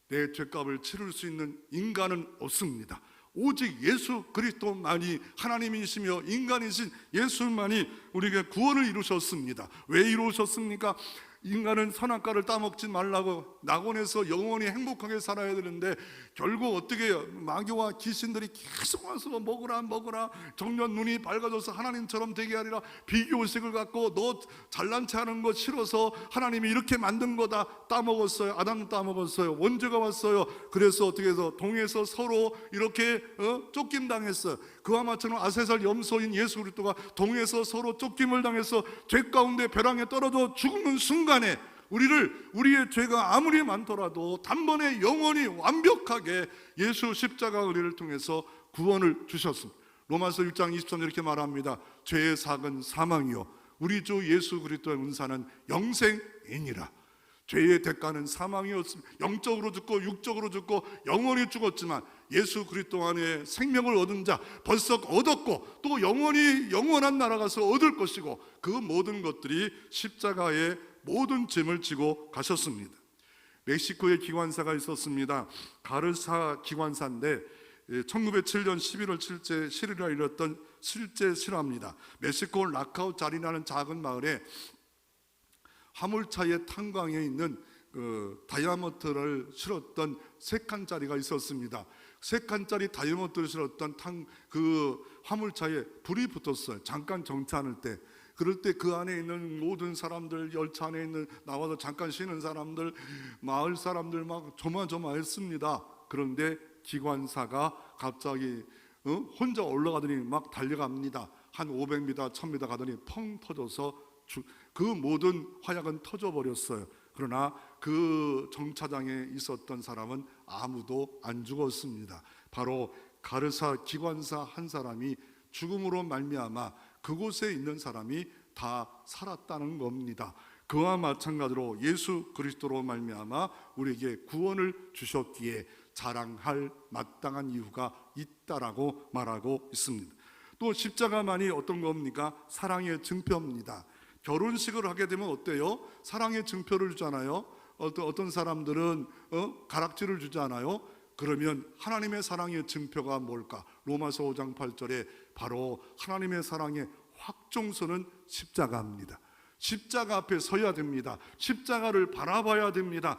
[SPEAKER 1] 내 죄값을 치를 수 있는 인간은 없습니다. 오직 예수 그리스도만이 하나님이시며 인간이신 예수만이 우리에게 구원을 이루셨습니다. 왜 이루셨습니까? 인간은 선악과를 따먹지 말라고 낙원에서 영원히 행복하게 살아야 되는데 결국 어떻게 해요? 마귀와 귀신들이 계속 와서 먹으라 정년 눈이 밝아져서 하나님처럼 되게 하리라 비교의식을 갖고 너 잘난 체 하는 거 싫어서 하나님이 이렇게 만든 거다 따먹었어요. 아담 따먹었어요. 원죄가 왔어요. 그래서 어떻게 해서 동에서 서로 이렇게 쫓김당했어요. 그와 마찬가지로 아세살 염소인 예수 그리스도가 동에서 서로 쫓김을 당해서 죄 가운데 벼랑에 떨어져 죽는 순간에 우리의 죄가 아무리 많더라도 단번에 영원히 완벽하게 예수 십자가 의를 통해서 구원을 주셨습니다. 로마서 6장 23절 이렇게 말합니다. 죄의 삭은 사망이요 우리 주 예수 그리스도의 은사는 영생이니라. 죄의 대가는 사망이었습니다. 영적으로 죽고 육적으로 죽고 영원히 죽었지만 예수 그리스도 안에 생명을 얻은 자 벌써 얻었고 또 영원한 나라 가서 얻을 것이고 그 모든 것들이 십자가에 모든 짐을 지고 가셨습니다. 멕시코에 기관사가 있었습니다. 가르사 기관사인데 1907년 11월 7일 실일에 이뤘던 실제 실화입니다. 멕시코 라카오 자리라는 작은 마을에 화물차의 탄광에 있는 다이아몬드를 실었던 3칸짜리가 있었습니다. 3칸짜리 다이아몬드를 실었던 그 화물차에 불이 붙었어요. 잠깐 정차할 때. 그럴 때 그 안에 있는 모든 사람들, 열차 안에 있는 나와서 잠깐 쉬는 사람들, 마을 사람들 막 조마조마했습니다. 그런데 기관사가 갑자기 혼자 올라가더니 막 달려갑니다. 한 500m, 1000m 가더니 펑 터져서 그 모든 화약은 터져버렸어요. 그러나 그 정차장에 있었던 사람은 아무도 안 죽었습니다. 바로 가르사 기관사 한 사람이 죽음으로 말미암아 그곳에 있는 사람이 다 살았다는 겁니다. 그와 마찬가지로 예수 그리스도로 말미암아 우리에게 구원을 주셨기에 자랑할 마땅한 이유가 있다라고 말하고 있습니다. 또 십자가만이 어떤 겁니까? 사랑의 증표입니다. 결혼식을 하게 되면 어때요? 사랑의 증표를 주잖아요. 어떤 사람들은 가락지를 주잖아요. 그러면 하나님의 사랑의 증표가 뭘까? 로마서 5장 8절에 바로 하나님의 사랑의 확정서는 십자가입니다. 십자가 앞에 서야 됩니다. 십자가를 바라봐야 됩니다.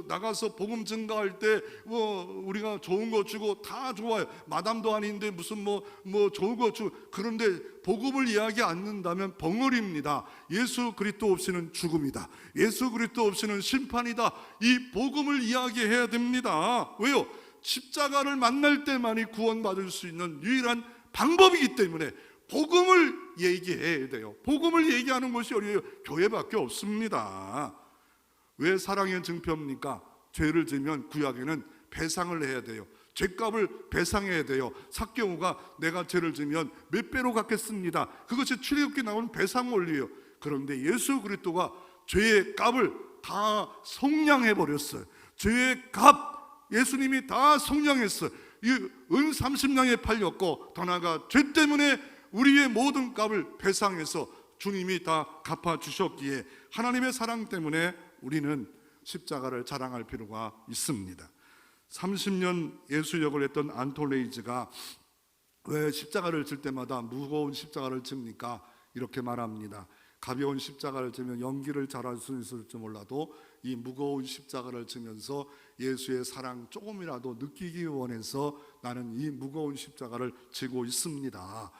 [SPEAKER 1] 나가서 복음 증가할 때 우리가 좋은 거 주고 다 좋아요. 마담도 아닌데 무슨 좋은 거 주고. 그런데 복음을 이야기 않는다면 벙어리입니다. 예수 그리스도 없이는 죽음이다. 예수 그리스도 없이는 심판이다. 이 복음을 이야기해야 됩니다. 왜요? 십자가를 만날 때만이 구원받을 수 있는 유일한 방법이기 때문에 복음을 얘기해야 돼요. 복음을 얘기하는 곳이 어디예요? 교회밖에 없습니다. 왜 사랑의 증표입니까? 죄를 지면 구약에는 배상을 해야 돼요. 죄값을 배상해야 돼요. 삭개오가 내가 죄를 지면 몇 배로 갚겠습니다. 그것이 출애굽기에 나오는 배상 원리예요. 그런데 예수 그리스도가 죄의 값을 다 속량해 버렸어요. 죄의 값 예수님이 다 속량했어요. 이 은 30냥에 팔렸고 더 나아가 죄 때문에 우리의 모든 값을 배상해서 주님이 다 갚아주셨기에 하나님의 사랑 때문에 우리는 십자가를 자랑할 필요가 있습니다. 30년 예수역을 했던 안톨레이즈가 왜 십자가를 질 때마다 무거운 십자가를 집니까? 이렇게 말합니다. 가벼운 십자가를 지면 연기를 잘할 수 있을지 몰라도 이 무거운 십자가를 지면서 예수의 사랑 조금이라도 느끼기 원해서 나는 이 무거운 십자가를 지고 있습니다.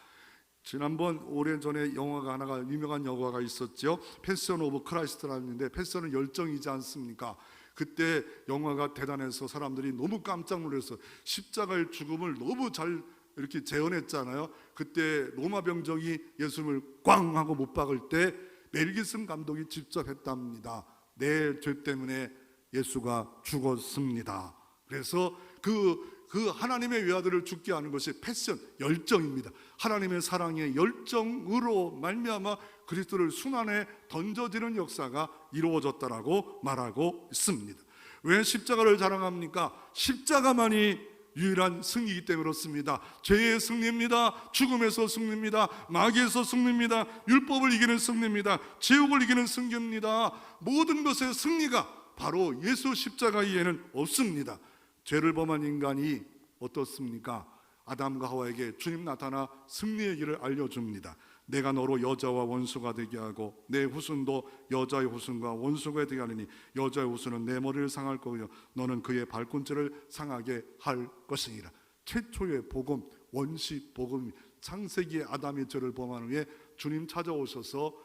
[SPEAKER 1] 지난번 오래전에 영화가 하나가 유명한 영화가 있었죠. 패션 오브 크라이스트라는데 패션은 열정이지 않습니까? 그때 영화가 대단해서 사람들이 너무 깜짝 놀라서 십자가의 죽음을 너무 잘 이렇게 재현했잖아요. 그때 로마 병정이 예수님을 꽝 하고 못 박을 때 멜 깁슨 감독이 직접 했답니다. 내 죄 때문에 예수가 죽었습니다. 그래서 그 하나님의 외아들을 죽게 하는 것이 패션, 열정입니다. 하나님의 사랑의 열정으로 말미암아 그리스도를 순환에 던져지는 역사가 이루어졌다라고 말하고 있습니다. 왜 십자가를 자랑합니까? 십자가만이 유일한 승리이기 때문에 그렇습니다. 죄의 승리입니다. 죽음에서 승리입니다. 마귀에서 승리입니다. 율법을 이기는 승리입니다. 지옥을 이기는 승리입니다. 모든 것의 승리가 바로 예수 십자가 이에는 없습니다. 죄를 범한 인간이 어떻습니까? 아담과 하와에게 주님 나타나 승리의 길을 알려줍니다. 내가 너로 여자와 원수가 되게 하고 내 후손도 여자의 후손과 원수가 되게 하리니 여자의 후손은 내 머리를 상할 거며 너는 그의 발꿈치를 상하게 할 것이니라. 최초의 복음, 원시 복음, 창세기의 아담의 죄를 범한 후에 주님 찾아오셔서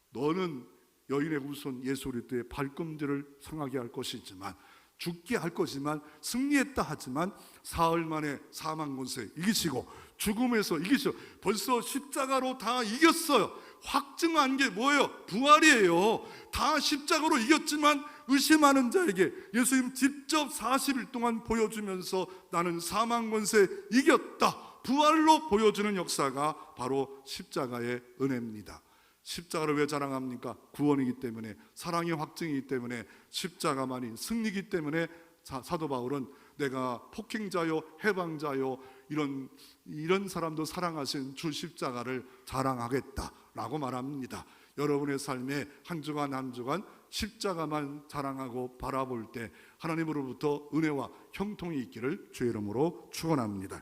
[SPEAKER 1] 너는 여인의 후손 예수 그리스도의 발꿈치를 상하게 할 것이지만, 죽게 할 것이지만 승리했다 하지만 사흘 만에 사망 권세 이기시고 죽음에서 이기시고 벌써 십자가로 다 이겼어요. 확증한 게 뭐예요? 부활이에요. 다 십자가로 이겼지만 의심하는 자에게 예수님 직접 40일 동안 보여주면서 나는 사망 권세 이겼다, 부활로 보여주는 역사가 바로 십자가의 은혜입니다. 십자가를 왜 자랑합니까? 구원이기 때문에, 사랑의 확증이기 때문에, 십자가만이 승리이기 때문에 사도 바울은 내가 폭행자요 해방자요 이런 사람도 사랑하신 주 십자가를 자랑하겠다라고 말합니다. 여러분의 삶에 한 주간 한 주간 십자가만 자랑하고 바라볼 때 하나님으로부터 은혜와 형통이 있기를 주의 이름으로 축원합니다.